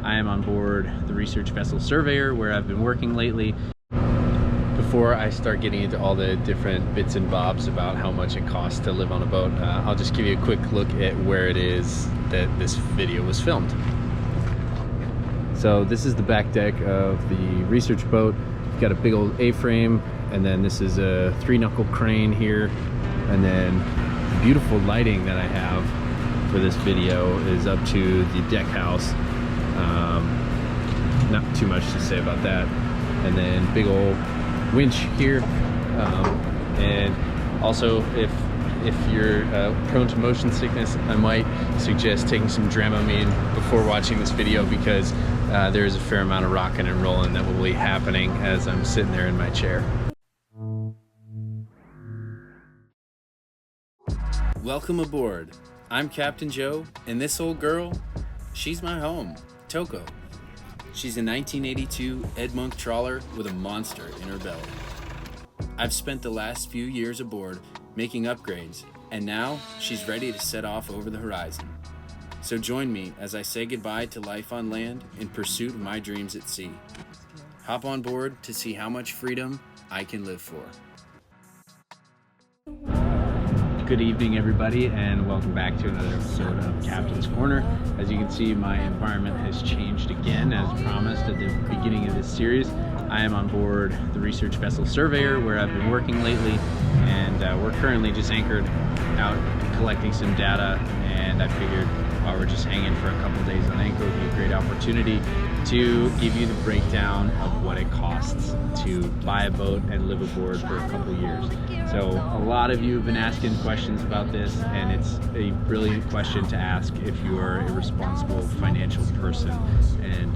I am on board the research vessel Surveyor, where I've been working lately. Before I start getting into all the different bits and bobs about how much it costs to live on a boat, I'll just give you a quick look at where it is that this video was filmed. So this is the back deck of the research boat. You've got a big old A-frame, and then this is a 3-knuckle crane here, and then the beautiful lighting that I have for this video is up to the deck house. Not too much to say about that. And then big old winch here, and also if you're prone to motion sickness, I might suggest taking some Dramamine before watching this video, because there is a fair amount of rocking and rolling that will be happening as I'm sitting there in my chair. Welcome aboard. I'm Captain Joe, and this old girl, she's my home, Toko. She's a 1982 Ed Monk trawler with a monster in her belly. I've spent the last few years aboard making upgrades, and now she's ready to set off over the horizon. So join me as I say goodbye to life on land in pursuit of my dreams at sea. Hop on board to see how much freedom I can live for. Good evening, everybody, and welcome back to another episode of Captain's Corner. As you can see, my environment has changed again, as promised at the beginning of this series. I am on board the research vessel Surveyor, where I've been working lately, and we're currently just anchored out collecting some data, and I figured while we're just hanging for a couple days on anchor, it would be a great opportunity to give you the breakdown of what it costs to buy a boat and live aboard for a couple years. So a lot of you have been asking questions about this, and it's a brilliant question to ask if you are a responsible financial person and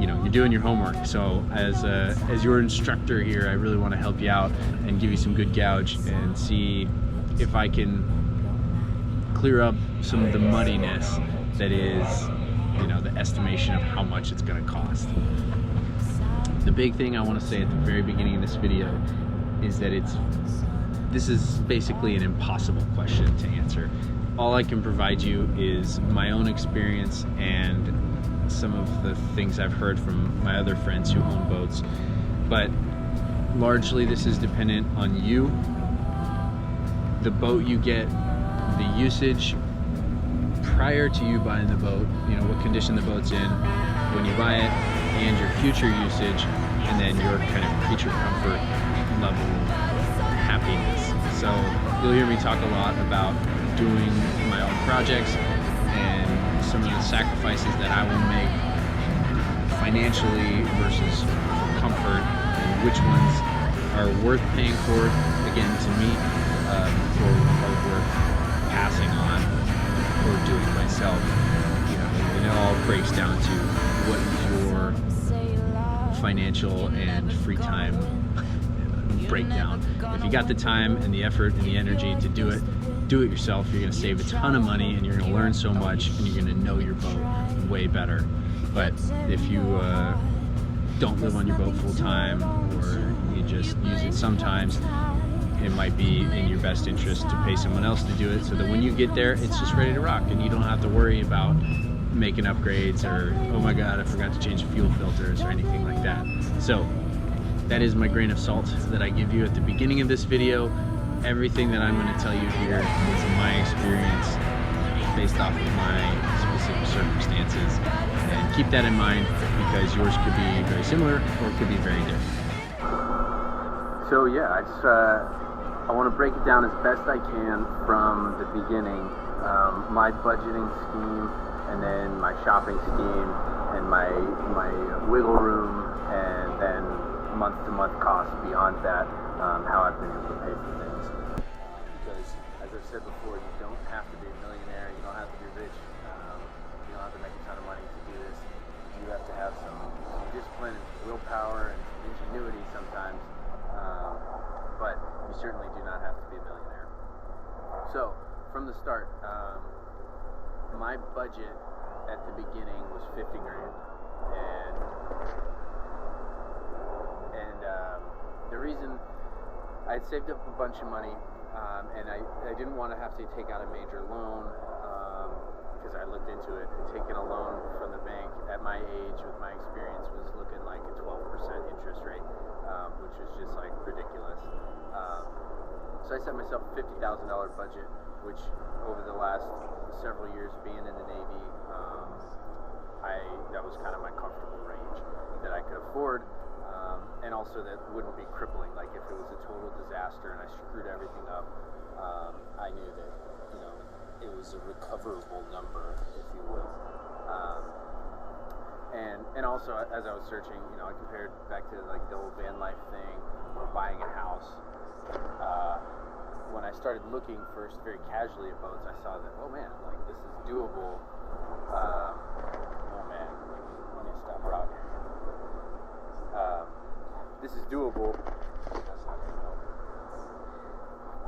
you know, you're doing your homework. So as your instructor here, I really want to help you out and give you some good gouge and see if I can clear up some of the muddiness that is, you know, the estimation of how much it's going to cost. The big thing I want to say at the very beginning of this video is that this is basically an impossible question to answer. All I can provide you is my own experience and some of the things I've heard from my other friends who own boats, but largely this is dependent on you, the boat you get, the usage prior to you buying the boat, you know, what condition the boat's in when you buy it, and your future usage, and then your kind of creature comfort level happiness. So you'll hear me talk a lot about doing my own projects and some of the sacrifices that I will make financially versus comfort, and which ones are worth paying for, again, to me, or are worth passing on or doing myself. You know, and it all breaks down to what is your financial and free time breakdown. If you got the time and the effort and the energy to do it yourself. You're going to save a ton of money, and you're going to learn so much, and you're going to know your boat way better. But if you don't live on your boat full time, or you just use it sometimes, it might be in your best interest to pay someone else to do it, so that when you get there, it's just ready to rock, and you don't have to worry about making upgrades or, oh my god, I forgot to change the fuel filters or anything like that. So that is my grain of salt that I give you at the beginning of this video. Everything that I'm going to tell you here is my experience based off of my specific circumstances, and keep that in mind, because yours could be very similar or it could be very different. So yeah, I want to break it down as best I can from the beginning. My budgeting scheme, and then my shopping scheme, and my wiggle room, and then month-to-month costs beyond that, how I've been able to pay for things. Because, as I've said before, you don't have to be a millionaire, you don't have to be rich, you don't have to make a ton of money to do this. You have to have some discipline and willpower and ingenuity sometimes, but you certainly do not have to be a millionaire. So, from the start, my budget at the beginning was 50 grand, and the reason I'd saved up a bunch of money, and I didn't want to have to take out a major loan, because I looked into it, and taking a loan from the bank at my age, with my experience, was looking like a 12% interest rate, which was just like ridiculous. So I set myself a $50,000 budget, which over the last several years being in the Navy, that was kind of my comfortable range that I could afford, and also that wouldn't be crippling. Like if it was a total disaster and I screwed everything up, I knew that, you know, it was a recoverable number, if you would. And also as I was searching, you know, I compared back to like the old van life thing or buying a house. When I started looking first very casually at boats, I saw that, oh man, like this is doable. Oh man, let me stop rocking. This is doable. That's not gonna help.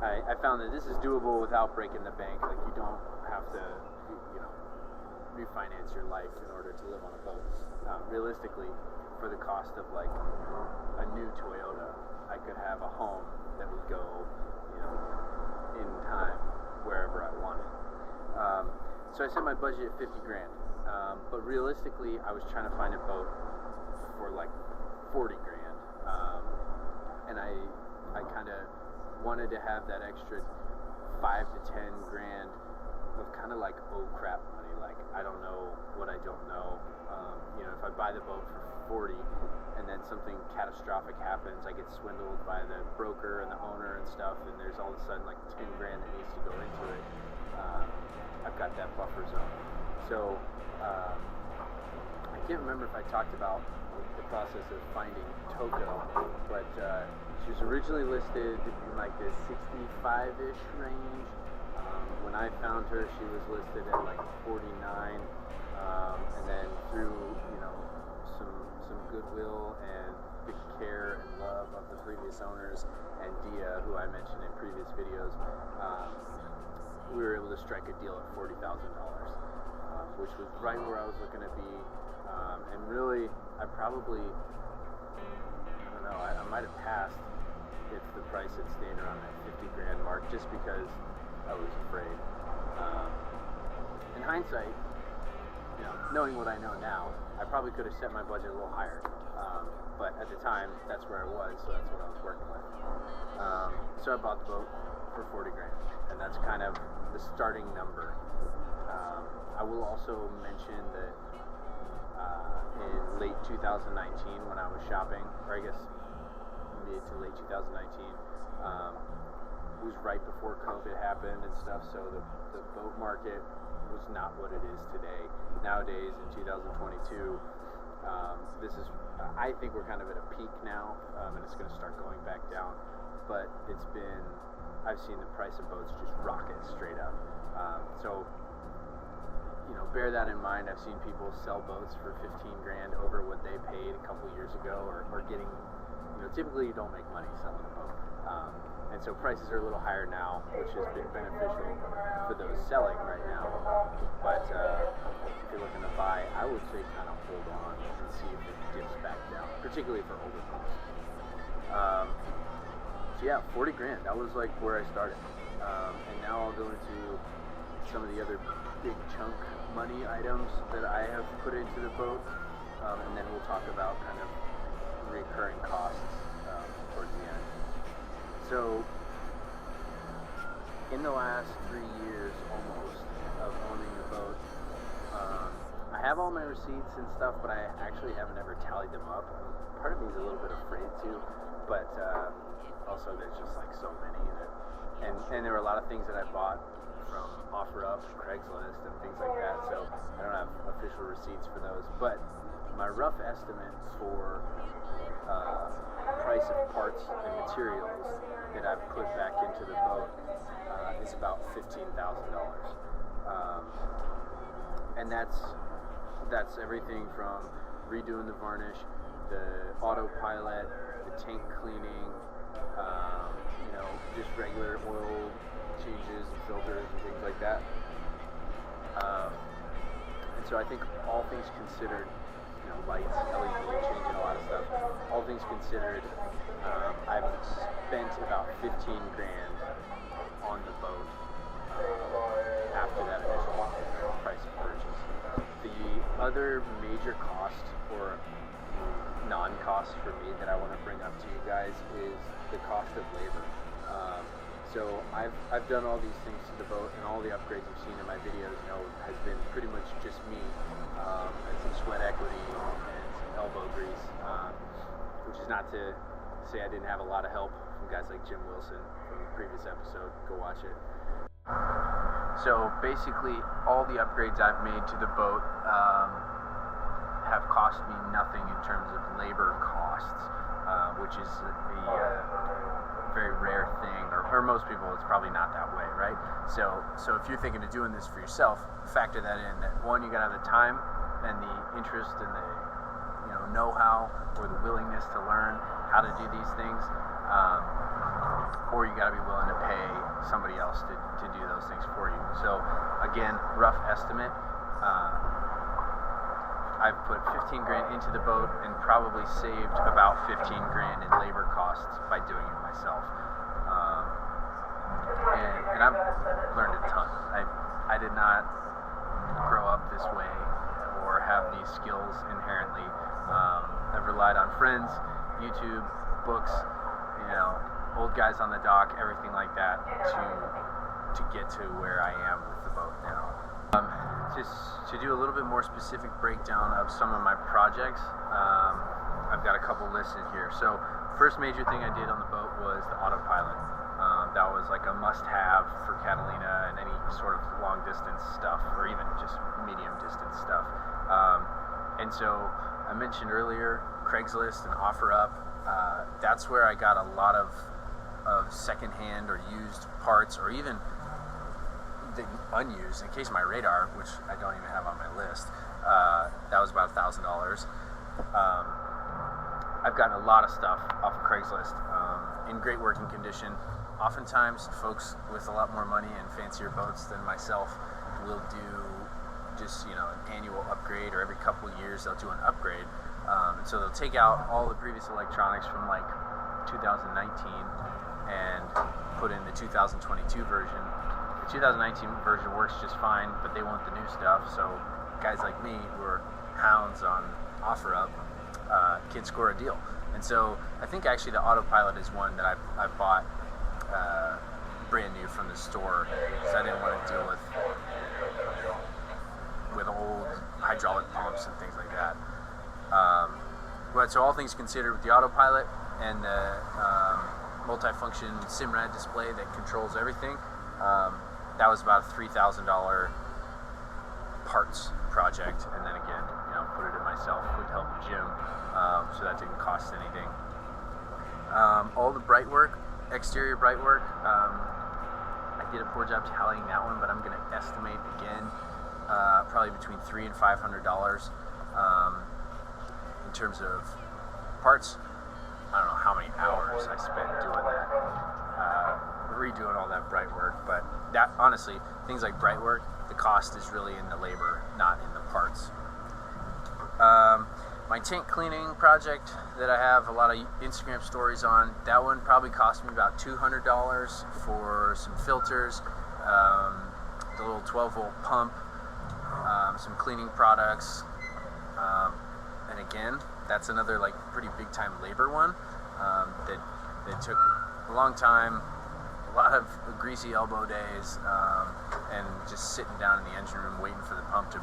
I found that this is doable without breaking the bank. Like you don't have to, you know, refinance your life in order to live on a boat. Realistically, for the cost of like a new Toyota, I could have a home that would go, you know, in time wherever I wanted. So I set my budget at 50 grand. But realistically, I was trying to find a boat for like 40 grand. And I kind of wanted to have that extra 5 to 10 grand of kind of like, oh crap money. Like, I don't know what I don't know. You know, if I buy the boat for 40 and then something catastrophic happens, I get swindled by the broker and the owner and stuff, and there's all of a sudden like 10 grand that needs to go into it. I've got that buffer zone. So I can't remember if I talked about the process of finding Toko, but she was originally listed in like the 65-ish range. When I found her, she was listed at like 49, and then through, you know, some goodwill and the care and love of the previous owners and Dia, who I mentioned in previous videos, we were able to strike a deal at $40,000, which was right where I was looking to be. And really, I probably, I don't know, I might have passed if the price had stayed around that 50 grand mark, just because I was afraid. In hindsight, you know, knowing what I know now, I probably could have set my budget a little higher. But at the time, that's where I was, so that's what I was working with. So I bought the boat for 40 grand, and that's kind of the starting number. I will also mention that in late 2019, when I was shopping, or I guess mid to late 2019, it was right before COVID happened and stuff, so the boat market was not what it is today. Nowadays, in 2022, this is, I think we're kind of at a peak now, and it's going to start going back down, but it's been, I've seen the price of boats just rocket straight up. So, you know, bear that in mind. I've seen people sell boats for 15 grand over what they paid a couple years ago, or getting, you know, typically you don't make money selling a boat. And so prices are a little higher now, which has been beneficial for those selling right now. But if you're looking to buy, I would say kind of hold on and see if it dips back down, particularly for older boats. So yeah, 40 grand, that was like where I started. And now I'll go into some of the other big chunk money items that I have put into the boat, and then we'll talk about kind of recurring costs towards the end. So in the last 3 years almost of owning the boat, I have all my receipts and stuff, but I actually haven't ever tallied them up. Part of me is a little bit afraid to, but also there's just like so many that, and there were a lot of things that I bought from OfferUp, Craigslist, and things like that, so I don't have official receipts for those, but my rough estimate for price of parts and materials that I've put back into the boat is about $15,000. And that's everything from redoing the varnish, the autopilot, the tank cleaning, you know, just regular oil changes and filters and things like that. And so I think all things considered, you know, lights, LED, changing a lot of stuff, all things considered, I've spent about 15 grand on the boat after that initial price of purchase. The other major cost or non-cost for me that I want to bring up to you guys is the cost of labor. So I've done all these things to the boat, and all the upgrades you've seen in my videos, has been pretty much just me, and some sweat equity and some elbow grease, which is not to say I didn't have a lot of help from guys like Jim Wilson from the previous episode. Go watch it. So basically, all the upgrades I've made to the boat have cost me nothing in terms of labor costs, which is a very rare thing, or for most people it's probably not that way, right? So if you're thinking of doing this for yourself, factor that in, that one, you gotta have the time and the interest and the know-how or the willingness to learn how to do these things, or you gotta be willing to pay somebody else to do those things for you. So again, rough estimate, I've put 15 grand into the boat and probably saved about 15 grand in labor costs by doing it myself. And I've learned a ton. I did not grow up this way or have these skills inherently. I've relied on friends, YouTube, books, old guys on the dock, everything like that to get to where I am with the boat now. Just to do a little bit more specific breakdown of some of my projects, I've got a couple listed here. So first major thing I did on the boat was the autopilot. That was like a must-have for Catalina and any sort of long-distance stuff, or even just medium-distance stuff. And so I mentioned earlier Craigslist and OfferUp. That's where I got a lot of secondhand or used parts, or even the unused, in case my radar, which I don't even have on my list, that was about $1,000. I've gotten a lot of stuff off of Craigslist in great working condition. Oftentimes, folks with a lot more money and fancier boats than myself will do just an annual upgrade, or every couple of years they'll do an upgrade. And so they'll take out all the previous electronics from like 2019 and put in the 2022 version. The 2019 version works just fine, but they want the new stuff. So guys like me who are hounds on OfferUp can score a deal. And so I think actually the autopilot is one that I bought brand new from the store, because I didn't want to deal with old hydraulic pumps and things like that. But so all things considered, with the autopilot and the multifunction SIMRAD display that controls everything, that was about a $3,000 parts project, and then again, put it in myself with help of Jim, so that didn't cost anything. All the bright work, exterior bright work, I did a poor job tallying that one, but I'm going to estimate again probably between $300 and $500 in terms of parts. I don't know how many hours I spent doing that, redoing all that bright work, but that, honestly, things like bright work, the cost is really in the labor, not in the parts. My tank cleaning project that I have a lot of Instagram stories on, that one probably cost me about $200 for some filters, the little 12-volt pump, some cleaning products, and again, that's another like pretty big time labor one that took a long time, a lot of greasy elbow days, and just sitting down in the engine room waiting for the pump to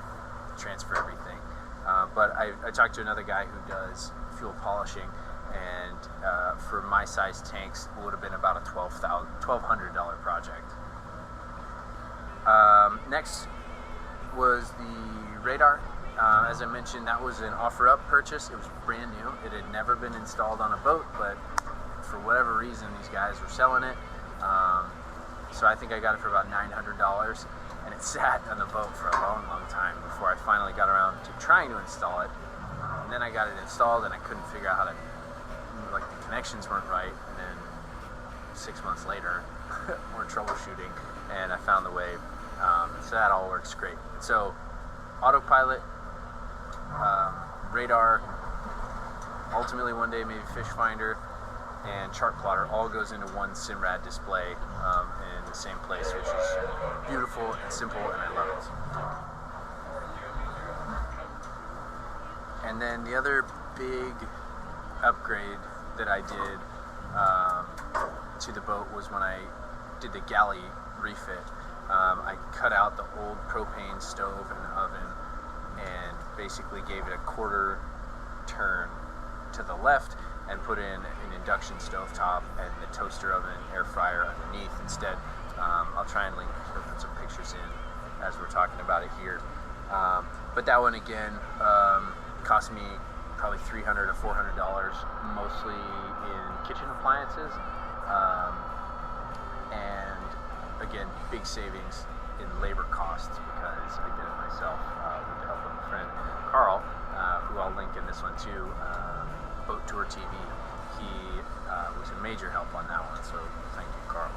transfer everything. But I talked to another guy who does fuel polishing, and for my size tanks, it would have been about a $1,200 project. Next was the radar. As I mentioned, that was an OfferUp purchase. It was brand new. It had never been installed on a boat, but for whatever reason, these guys were selling it. So I think I got it for about $900, and it sat on the boat for a long, long time before I finally got around to trying to install it. And then I got it installed, and I couldn't figure out how to, like, the connections weren't right. And then 6 months later, more troubleshooting, and I found the way. So that all works great. So autopilot, radar, ultimately one day maybe fish finder, and chart plotter all goes into one SIMRAD display in the same place, which is beautiful and simple, and I love it. And then the other big upgrade that I did to the boat was when I did the galley refit. I cut out the old propane stove and oven and basically gave it a quarter turn to the left and put in an induction stove top and the toaster oven and air fryer underneath instead. I'll try and link or put some pictures in as we're talking about it here. But that one again cost me probably $300 to $400, mostly in kitchen appliances. And again, big savings in labor costs because I did it myself with the help of a friend, Carl, who I'll link in this one too, Boat Tour TV. He was a major help on that one, so thank you, Carl.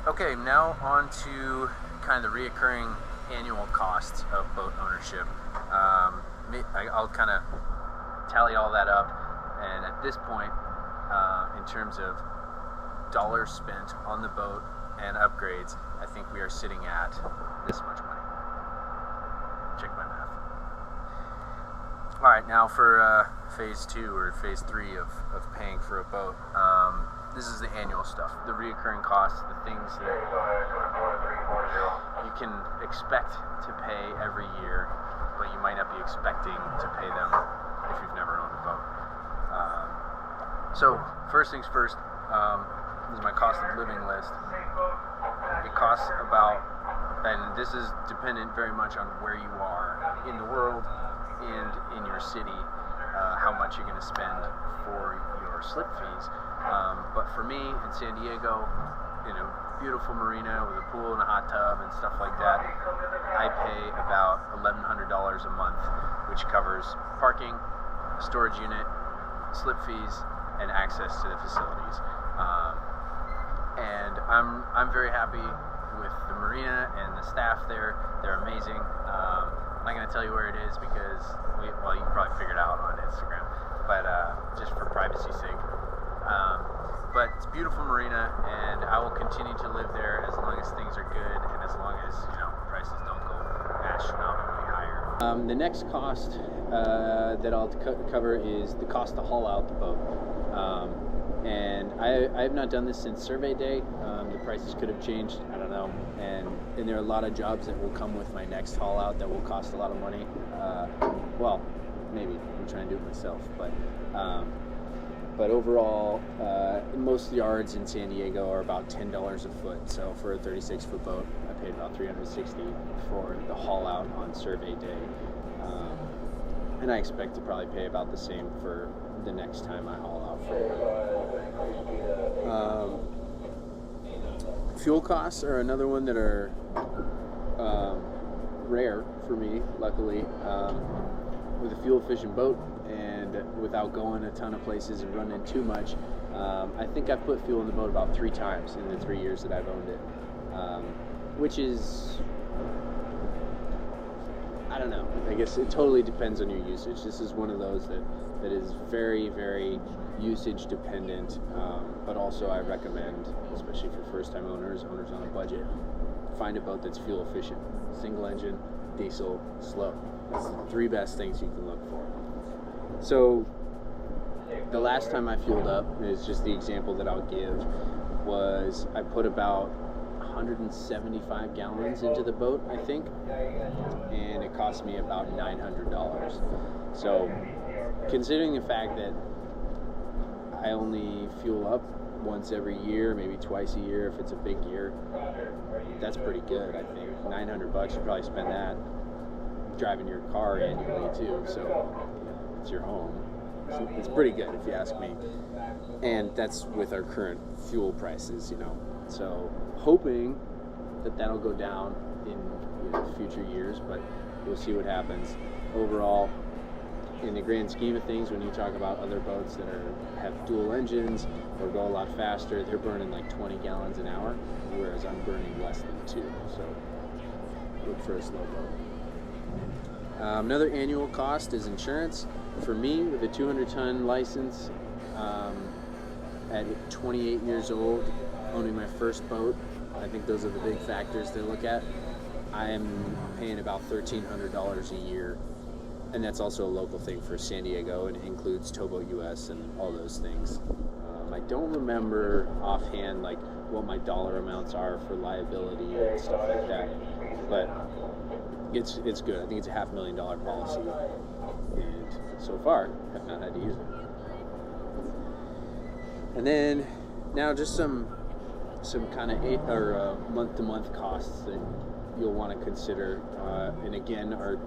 Okay, now on to kind of the reoccurring annual costs of boat ownership. I'll kind of tally all that up, and at this point, in terms of dollars spent on the boat and upgrades, I think we are sitting at this much money. Check my math. All right, now for phase 2 or phase 3 of paying for a boat. This is the annual stuff, the reoccurring costs, the things that you can expect to pay every year, but you might not be expecting to pay them if you've never owned a boat. So first things first, this is my cost of living list. It costs about, and this is dependent very much on where you are in the world and in your city, how much you're going to spend for your slip fees. But for me in San Diego, in a beautiful marina with a pool and a hot tub and stuff like that, I pay about $1,100 a month, which covers parking, storage unit, slip fees, and access to the facilities. And I'm very happy with the marina and the staff there. They're amazing. I'm not going to tell you where it is because, you can probably figure it out on Instagram, but just for privacy's sake. But it's a beautiful marina, and I will continue to live there as long as things are good and as long as prices don't go astronomically higher. The next cost that I'll cover is the cost to haul out the boat. And I have not done this since survey day. The prices could have changed, I don't know. And there are a lot of jobs that will come with my next haul out that will cost a lot of money. Well, maybe I'm trying to do it myself, but overall, most yards in San Diego are about $10 a foot. So for a 36-foot boat, I paid about $360 for the haul out on survey day. And I expect to probably pay about the same for the next time I haul out for it. Fuel costs are another one that are rare for me, luckily. With a fuel-efficient boat and without going a ton of places and running too much, I think I've put fuel in the boat about 3 times in the 3 years that I've owned it, which is, I don't know, I guess it totally depends on your usage. This is one of those that is very, very usage dependent, but also I recommend, especially for first-time owners on a budget, find a boat that's fuel efficient. Single engine, diesel, slow. That's the 3 best things you can look for. So the last time I fueled up, is just the example that I'll give, was I put about 175 gallons into the boat, I think, and it cost me about $900. So considering the fact that I only fuel up once every year, maybe twice a year if it's a big year, that's pretty good, I think. $900, you probably spend that driving your car annually too, so it's your home. So it's pretty good if you ask me. And that's with our current fuel prices, So hoping that that'll go down in future years, but we'll see what happens. Overall, in the grand scheme of things, when you talk about other boats that have dual engines or go a lot faster, they're burning like 20 gallons an hour, whereas I'm burning less than 2. So look for a slow boat. Another annual cost is insurance. For me, with a 200-ton license, at 28 years old, owning my first boat, I think those are the big factors to look at. I am paying about $1,300 a year and that's also a local thing for San Diego, and it includes Towboat US and all those things. I don't remember offhand like what my dollar amounts are for liability and stuff like that, but it's good. I think it's a $500,000 policy, and so far I've not had to use it. And then now just some kind of month-to-month costs that you'll want to consider, and again are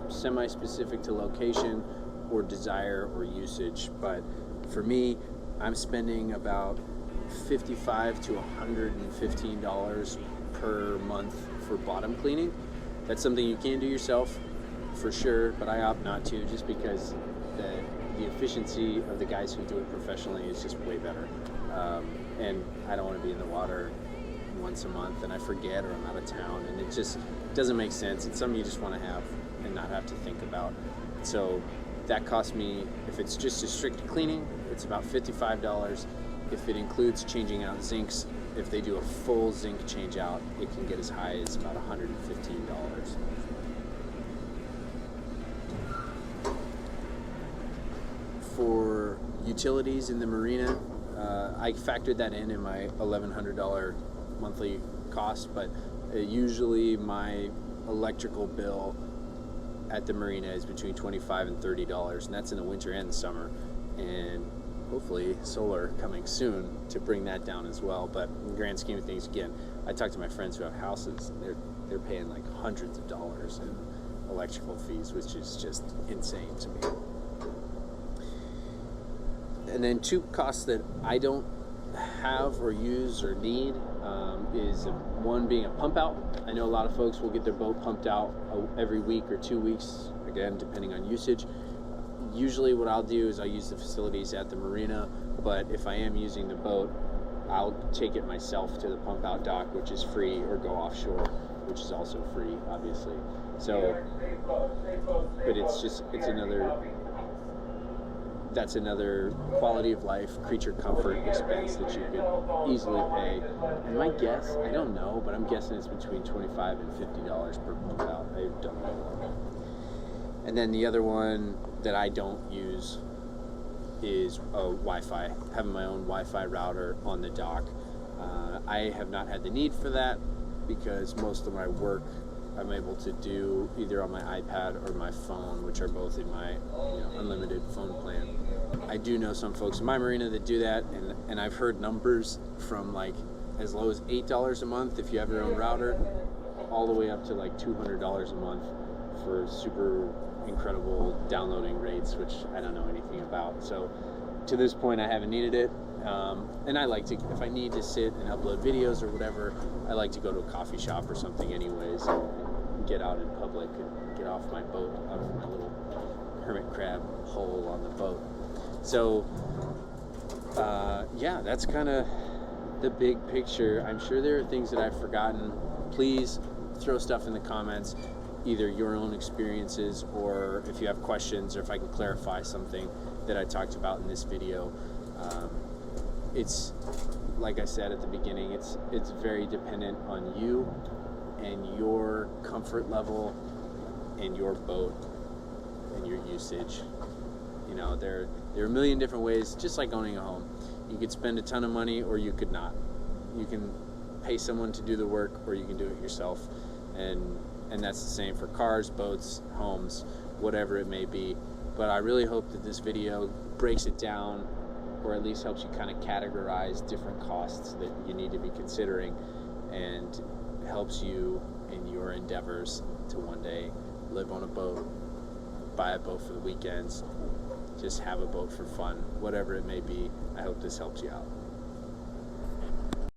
semi-specific to location or desire or usage. But for me, I'm spending about $55 to $115 per month for bottom cleaning. That's something you can do yourself for sure, but I opt not to, just because the efficiency of the guys who do it professionally is just way better. And I don't want to be in the water once a month and I forget, or I'm out of town, and it just doesn't make sense. It's something you just want to have and not have to think about. So that costs me, if it's just a strict cleaning, it's about $55. If it includes changing out zincs, if they do a full zinc change out, it can get as high as about $115. For utilities in the marina, I factored that in my $1,100 monthly cost, but usually my electrical bill at the marina is between $25 and $30, and that's in the winter and the summer, and hopefully solar coming soon to bring that down as well. But in the grand scheme of things, again, I talk to my friends who have houses, and they're paying like hundreds of dollars in electrical fees, which is just insane to me. And then two costs that I don't have or use or need is one being a pump out. I know a lot of folks will get their boat pumped out every week or 2 weeks, again, depending on usage. Usually what I'll do is I'll use the facilities at the marina, but if I am using the boat, I'll take it myself to the pump out dock, which is free, or go offshore, which is also free, obviously. So, but that's another quality of life, creature comfort expense that you could easily pay. And my guess, I don't know, but I'm guessing it's between $25 and $50 per pump out. I don't know. And then the other one that I don't use is Wi-Fi. Having my own Wi-Fi router on the dock. I have not had the need for that because most of my work I'm able to do either on my iPad or my phone, which are both in my unlimited phone plan. I do know some folks in my marina that do that, and I've heard numbers from like as low as $8 a month if you have your own router, all the way up to like $200 a month for super incredible downloading rates, which I don't know anything about. So to this point, I haven't needed it. And I like to, if I need to sit and upload videos or whatever, I like to go to a coffee shop or something anyways, and get out in public and get off my boat, out of my little hermit crab hole on the boat. So yeah, that's kind of the big picture. I'm sure there are things that I've forgotten. Please throw stuff in the comments, either your own experiences, or if you have questions, or if I can clarify something that I talked about in this video. It's like I said at the beginning, it's very dependent on you and your comfort level and your boat and your usage. You know, there are a million different ways, just like owning a home. You could spend a ton of money or you could not. You can pay someone to do the work, or you can do it yourself. And that's the same for cars, boats, homes, whatever it may be. But I really hope that this video breaks it down, or at least helps you kind of categorize different costs that you need to be considering, and helps you in your endeavors to one day live on a boat, buy a boat for the weekends, just have a boat for fun, whatever it may be. I hope this helps you out.